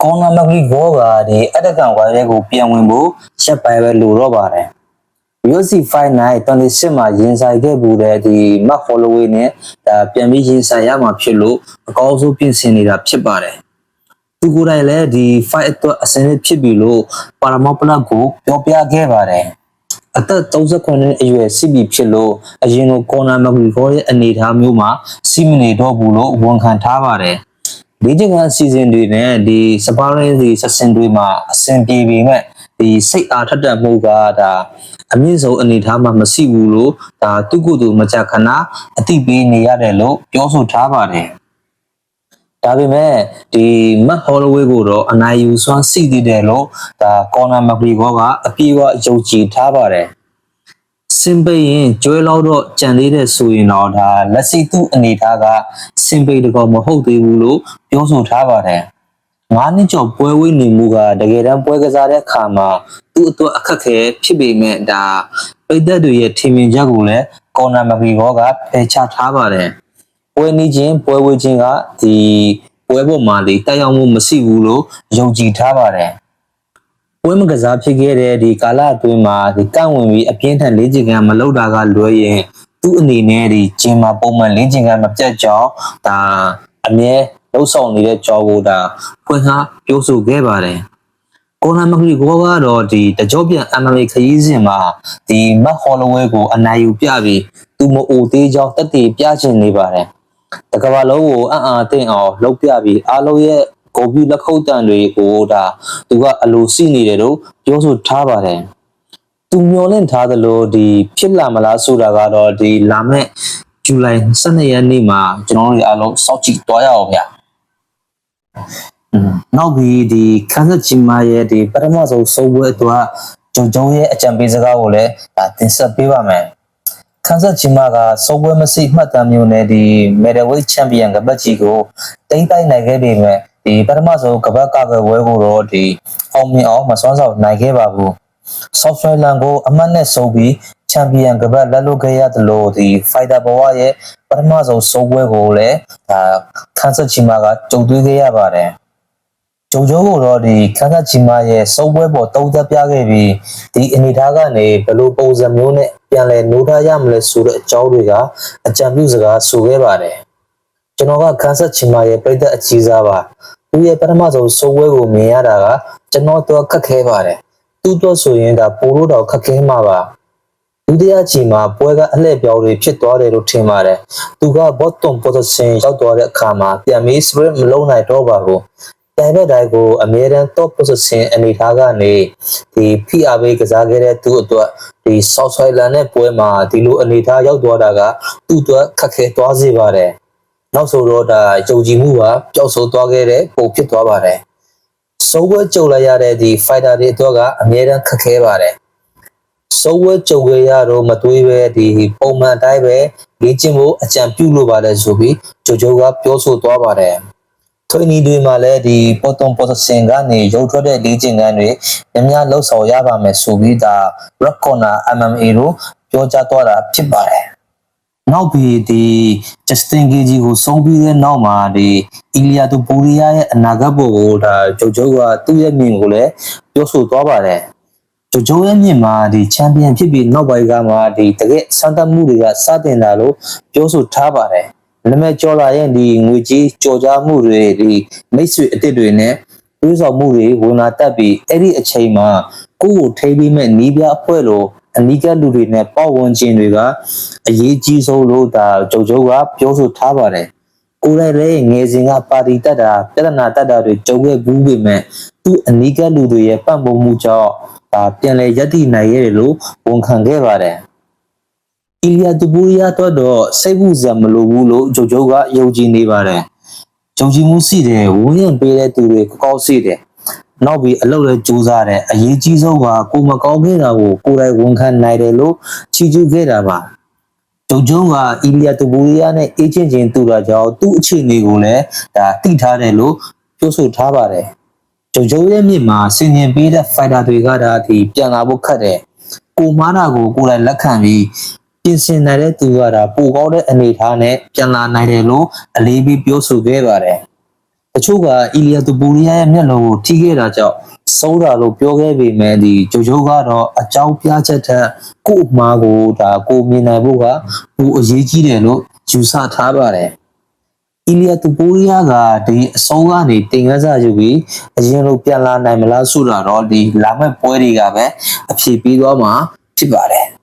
ကောနာမကီဘောကဒီအတကန်ဝိုင်းရဲ့ကိုပြန်ဝင်ဖို့ရှက်ပိုင်ပဲလိုတော့ပါတယ် UFC Fight Night 26မှာရင်ဆိုင်ခဲ့ပူတဲ့ဒီ Mark Holloway နဲ့ဒါပြန်ပြီးရင်ဆိုင်ရမှာဖြစ်လို့အကောင်းဆုံးပြင်ဆင်နေတာဖြစ်ပါတယ်သူကိုယ်တိုင်လည်းဒီ fight အတွက်အစင်းဖြစ်ပြီလို့ပါရမောပလတ်ကိုပြောပြခဲ့ပါတယ်အသက်39နှစ်အရွယ်စစ်ပြီဖြစ်လို့အရင်ကကောနာမကီဘောရဲ့အနေအထားမျိုးမှာစီမနေတော့ဘူးလို့ဝန်ခံထားပါတယ်ဒီကျန်စီဇန်တွေနဲ့ဒီစပါရင်းဒီဆက်စင်တွေမှာအဆင်ပြေပေမဲ့ဒီစိတ်အားထက်သန်မှုကဒါအမြင့်ဆုံးအနေအထားမှာမရှိဘူးလို့ဒါသူ့ကိုယ်သူမကြခဏအသိပေးနေရတယ်လို့ပြောဆိုထားပါတယ်ဒါပေမဲ့ဒီမတ်ဟော်လဝေးကိုတော့အနိုင်ယူစွမ်းရှိသေးတယ်လို့ဒါကော်နာမကရီကောကအပြေအဝယုံကြည်ထားပါတယ်စင်ပိရင်ကျွဲလောက်တော့ကြံသေးတဲ့ဆိုရင်တော့ဒါလက်ရှိသူ့အနေထားကစင်ပိတကောမဟုတ်သေးဘူးလို့ပြောဆိုထားပါတယ်9နှစ်ကျော်ပွဲဝေးနေမှုကတကယ်တမ်းပွဲကစားတဲ့အခါမှာသူ့အတွက်အခက်အခဲဖြစ်ပေမဲ့ဒါပိတ်သက်တွေရဲ့ထင်မြင်ချက်ကိုလည်းကော်နာမကရီကောကဖယ်ချထားပါတယ်ပွဲနေချင်းပွဲဝေးချင်းကဒီပွဲပေါ်မှာဒီတက်ရောက်မှုမရှိဘူးလို့ယုံကြည်ထားပါတယ်ပွဲမကစားဖြစ်ခဲ့တဲ့ဒီကာလအတွင်းမှာဒီကန့်ဝင်ပြီးအပြင်းထန်လေ့ကျင့်ခန်းမလုပ်တာကလွဲရင်သူ့အနေနဲ့ဒီဂျင်မှာပုံမှန်လေ့ကျင့်ခန်းမပြတ်ကြောင်းဒါအမြဲလှုပ်ဆောင်နေတဲ့ကြောကိုဒါဖွင့်ကားပြောဆိုခဲ့ပါတယ်ကော်နာမကရီကောကတော့ဒီတကြောပြန် MMA ခရီးစဉ်မှာဒီမတ်ဟော်လဝဲကိုအနိုင်ယူပြပြီးသူမအိုသေးကြောင်းတက်တည်ပြချင်နေပါတယ်တကဘာလုံးကိုအံ့တင်အောင်လှုပ်ပြပြီးအားလုံးရဲ့ဂုဏ်ပြုလက်ခုပ်တန်တွေကိုဒါသူကအလိုစီနေတယ်လို့ပြောဆိုထားပါတယ်သူမျောလင့်ထားသလိုဒီဖြစ်လာမလားဆိုတာကတော့ဒီလာမယ့်ဇူလိုင်12ရက်နေ့မှာကျွန်တော်တို့အားလုံးစောင့်ကြည့်တွားရအောင်ဗျာနောက်ပြီးဒီခန်းစချီမာရဲ့ဒီပထမဆုံးစုံပွဲအတွက်ဂျုံဂျုံရဲ့အကြံပေးစကားကိုလည်းဒါတင်ဆက်ပေးပါမယ်ခန်းစချီမာကစုံပွဲမရှိမှတ်တမ်းမျိုးနဲ့ဒီ Middleweight Champion ကပတ်ကြီးကိုတိမ့်တိုက်နိုင်ခဲ့ပေမဲ့ဒီပထမဆုံးကပတ်ကကွယ်ပွဲကိုတော့ဒီအောင်မြင်အောင်မစွမ်းဆောင်နိုင်ခဲ့ပါဘူး Software လန်ကိုအမှတ်နဲ့ဆုံးပြီးချန်ပီယံကပတ်လက်လွတ်ခဲ့ရတယ်လို့ဒီ Fighter ဘဝရဲ့ပထမဆုံးစုံပွဲကိုလည်းဒါခန်းစချီမာကကြုံတွေ့ခဲ့ရပါတယ်ဂျုံဂျုံကိုတော့ဒီခန်းစချီမာရဲ့စုံပွဲပေါ်တုံးသက်ပြခဲ့ပြီးဒီအနေထားကနေဘယ်လိုပုံစံမျိုးနဲ့ပြန်လဲနိုးထားရမလဲဆိုတဲ့အကြောင်းတွေကအကြံပြုစကားဆိုခဲ့ပါတယ်ကျွန်တော်ကခန်းစချီမာရဲ့ပြည်သက်အကြီးစားပါသူရဲ့ပထမဆုံးစုံပွဲကိုမြင်ရတာကကျွန်တော်တော့ခက်ခဲပါတယ်သူတော့ဆိုရင်ဒါပိုလို့တော့ခက်ခဲမှာပါဒုတိယချီမှာပွဲကအလှည့်ပြောင်းတွေဖြစ်သွားတယ်လို့ထင်ပါတယ်သူက bottom position ရောက်သွားတဲ့အခါမှာပြန်ပြီး sprint မလုံးနိုင်တော့ပါဘူးတိုင်ဘက်တိုင်းကိုအမြဲတမ်း top position အနေထားကနေဒီ PRB ကစားခဲ့တဲ့သူအတွက်ဒီ South Island နဲ့ပွဲမှာဒီလိုအနေထားရောက်သွားတာကသူ့အတွက်ခက်ခဲသွားစေပါတယ်နောက်ဆိုတော့ဒါယုံကြည်မှုကပျောက်ဆုံးသွားခဲ့တဲ့ပုံဖြစ်သွားပါတယ်စိုးဝဲကြုံလိုက်ရတဲ့ဒီ fighter တွေအတွက်ကအမြဲတမ်းခက်ခဲပါတယ်စိုးဝဲကြုံခဲ့ရတော့မတွေးပဲဒီပုံမှန်တိုင်းပဲလေ့ကျင့်ဖို့အကြံပြုလိုပါတယ်ဆိုပြီးဂျိုဂျိုကပြောဆိုသွားပါတယ်ထွေးနီတွေမှာလည်းဒီပေါ်တွန်ပေါ်စင်ကနေရုပ်ထွက်တဲ့လေ့ကျင့်ခန်းတွေများများလှုပ်ဆောင်ရပါမယ်ဆိုပြီးဒါ Rock Corner MMA တို့ပြောကြားသွားတာဖြစ်ပါတယ်နောက်ပြီးဒီ Justin Gage ကိုဆုံးပြီးတဲ့နောက်မှာဒီ Ilia Topuria ရဲ့အနာဂတ်ပေါ်ကိုဒါဂျိုဂျိုကသူ့ရဲ့မြင်ကိုလည်းပြောဆိုသွားပါတယ်ဂျိုဂျိုရဲ့မြင်မှာဒီချန်ပီယံဖြစ်ပြီးနောက်ပိုင်းကမှဒီတကယ်စမ်းသပ်မှုတွေကစတင်လာလို့ပြောဆိုထားပါတယ်နမဲကျော်လာရဲ့ဒီငွေကြီးကြော်ကြားမှုတွေဒီမိတ်ဆွေအစ်စ်တွေနဲ့တွေးဆောင်မှုတွေဝင်လာတက်ပြီးအဲ့ဒီအချိန်မှာကိုယ့်ကိုထိပြီးမဲ့နီးပြအဖွဲ့လိုအနီးကပ်လူတွေနဲ့ပေါ့ဝင်ခြင်းတွေကအရေးကြီးဆုံးလို့ဒါဂျုံဂျုံကပြောဆိုထားပါတယ်ကိုယ်လည်းငယ်စဉ်ကပါတီတက်တာပြဿနာတက်တာတွေကြုံခဲ့ဘူးပေမဲ့သူ့အနီးကပ်လူတွေရဲ့ပံ့ပိုးမှုကြောင့်ဒါပြန်လည်ရပ်တည်နိုင်ရတယ်လို့ဝန်ခံခဲ့ပါတယ်အီလီယာတူပူရီယာတော့စိတ်ဘူးစံမလိုဘူးလို့ဂျိုဂျိုကယုံကြည်နေပါတယ်ယုံကြည်မှုရှိတယ်ဝန်းရံပေးတဲ့သူတွေကောင်းရှိတယ်နောက်ပြီးအလုပ်လည်းကြိုးစားတယ်အရေးကြီးဆုံးကကိုမကောင်းခဲ့တာကိုကိုယ်တိုင်ဝန်ခံနိုင်တယ်လို့ချီးကျူးခဲ့တာပါဂျုံဂျုံကအီလီယာတူပူရီယာနဲ့အေဂျင့်ချင်းတူတာကြောင့်သူ့အခြေအနေကိုလည်းဒါသိထားတယ်လို့ပြောဆိုထားပါတယ်ဂျုံဂျုံရဲ့မြင့်မှာစင်ကျင်ပေးတဲ့ fighter တွေကဒါဒီပြန်လာဖို့ခက်တယ်ကိုမားတာကိုကိုယ်တိုင်လက်ခံပြီးပြင်ဆင်နိုင်တဲ့သူကဒါပိုကောင်းတဲ့အနေအထားနဲ့ပြန်လာနိုင်တယ်လို့အလေးပေးပြောဆိုခဲ့ပါတယ် တချို့ကအီလီယာတူပူရီယာရဲ့မျက်လုံးကိုထိခဲ့တာကြောင့်ဆုံးတာလို့ပြောခဲ့ပေမဲ့ဒီဂျိုဂျိုကတော့အကြောင်းပြချက်ထက်ကို့အမှားကိုဒါကိုမြင်နိုင်ဖို့ကပိုအရေးကြီးတယ်လို့ယူဆထားပါတယ်။အီလီယာတူပူရီယာကဒီအဆုံးကနေတင်ကန်းစာယူပြီးအရင်လိုပြန်လာနိုင်မလားဆိုတာတော့ဒီလာမယ့်ပွဲတွေကပဲအဖြေပေးသွားမှာဖြစ်ပါတယ်။